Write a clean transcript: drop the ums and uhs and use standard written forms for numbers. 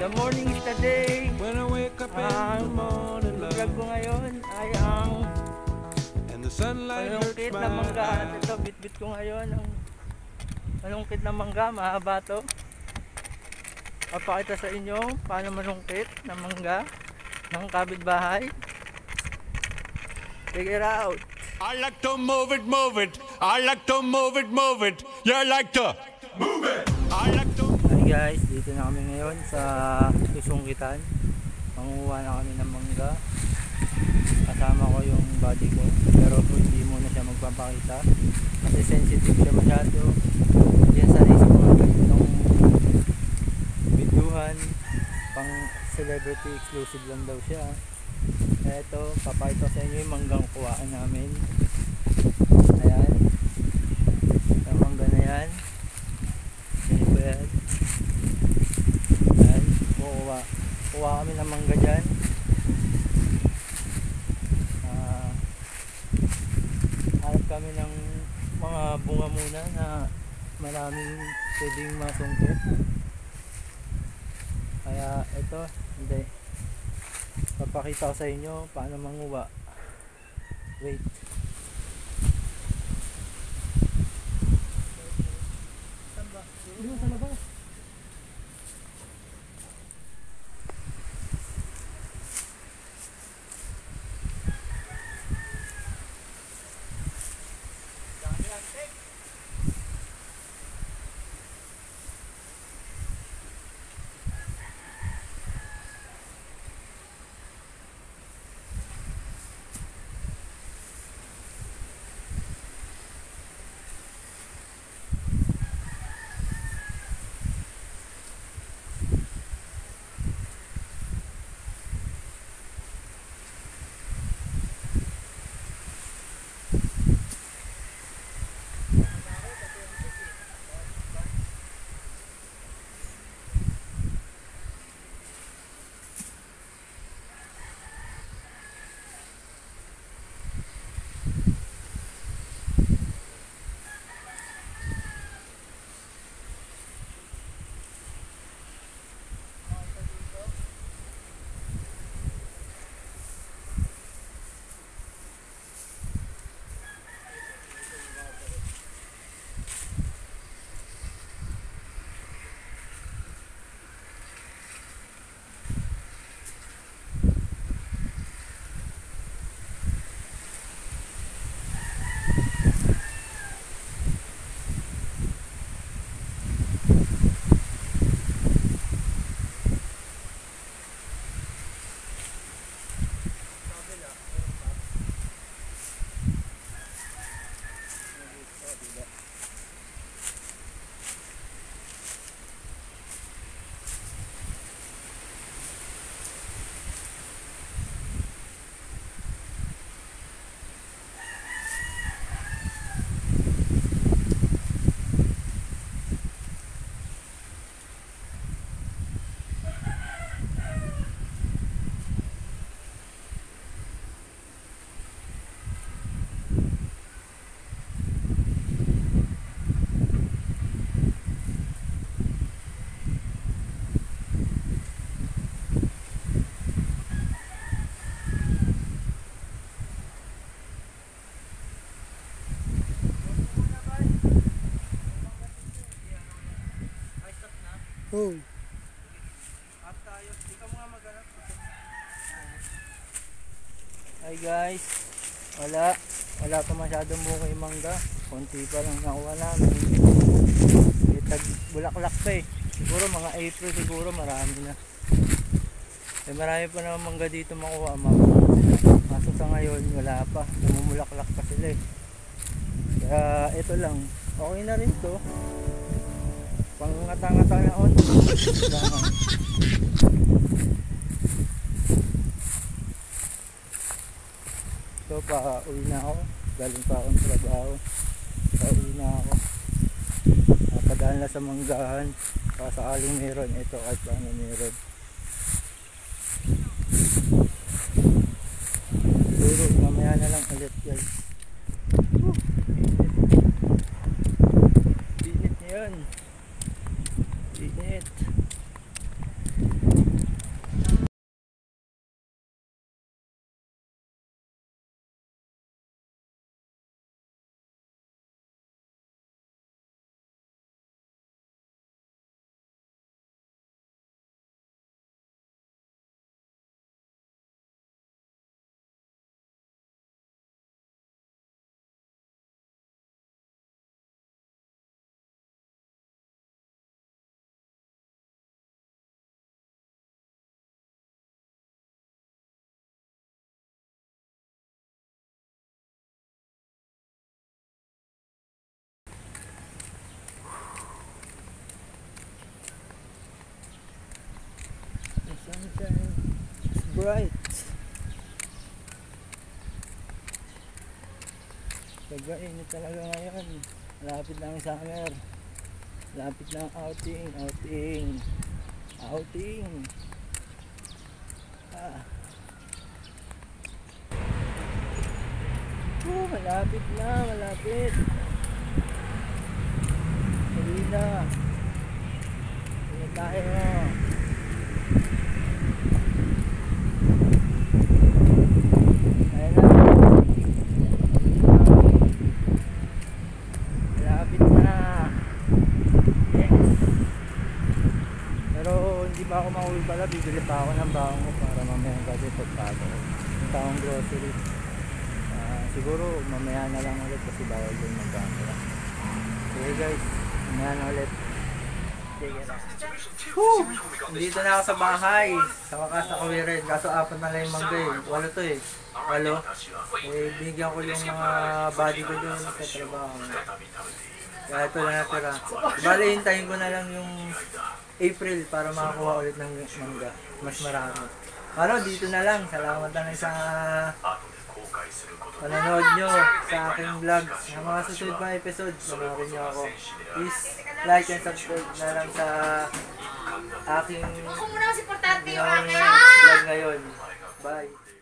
The morning is the day. When I wake up in the morning, Vlog love, ko ngayon ay ang and the sunlight hurts malungkit my na mangga. At eyes. ito, bit-bit ko ngayon ang malungkit na mangga. Mahaba to. Papakita sa inyo paano malungkit na mangga ng kapitbahay. Check it out. I like to move it, move it. I like to move it, move it. You like to move it. I like to. Hi guys, dito na kami ngayon sa Susungkitan. Manguha na kami ng mangga. Kasama ko yung body ko, pero hindi muna siya magpapakita kasi sensitive siya masyado. Yan sa isip ko ganitong videohan, pang celebrity exclusive lang daw siya. Eto, papakita sa inyo yung manggang kuhaan namin. Ayan, yung mangga na yan. Yan ba yan? Ayan, kuha kami ng mangga dyan. Hanap kami ng mga bunga muna na maraming pwedeng masungkit. Kaya ito, hindi, papakita ko sa inyo paano manguha. Wait. Sa labas. Oh. At tayo, ikaw mga maghanap. Hi guys, wala pa masyadong bunga yung mangga, konti pa lang nakuha namin. Bulaklak pa eh, siguro mga April siguro marami na. Marami pa naman mangga dito makuha, kaso sa ngayon wala pa, namumulaklak pa sila eh. Kaya ito lang, okay na rin to, pangngata-ngata na on. So pa-uwi na ako, galing pa akong trabaho, pa-uwi na ako. Napadaan na sa manggahan, sakaling meron, ito kahit paano meron. Siguro mamaya na lang ulit guys. Init niyan, init. sunshine is bright. Pagkainit talaga ngayon. Malapit na ang summer. Malapit na ang outing. Malapit na. Huli na. Huli tayo. Ayan na. Malapit na. Yes. Pero hindi pa ako makauwi pala. Bibili pa ako ng baon ko para mamaya kasi pagpato. Yung taong grocery. Siguro mamaya na lang ulit kasi bawal din mag-camera. Okay guys, mamaya na ulit. Sige na. Dito na ako sa bahay. Sa wakas ako rin. Kaso 4 na lang yung mangga eh. 8 to eh. 8. Eh, binigyan ko yung mga body ko doon sa trabaho. Kaya ito lang natira. Bale, hintayin ko na lang yung April para makakuha ulit ng mangga. Mas marami. Ano, dito na lang. Salamat na lang sa panonood nyo sa aking vlog. Sa mga susunod mga episode, panoorin nyo ako. Please like and subscribe na lang sa aking vlog ngayon. Bye!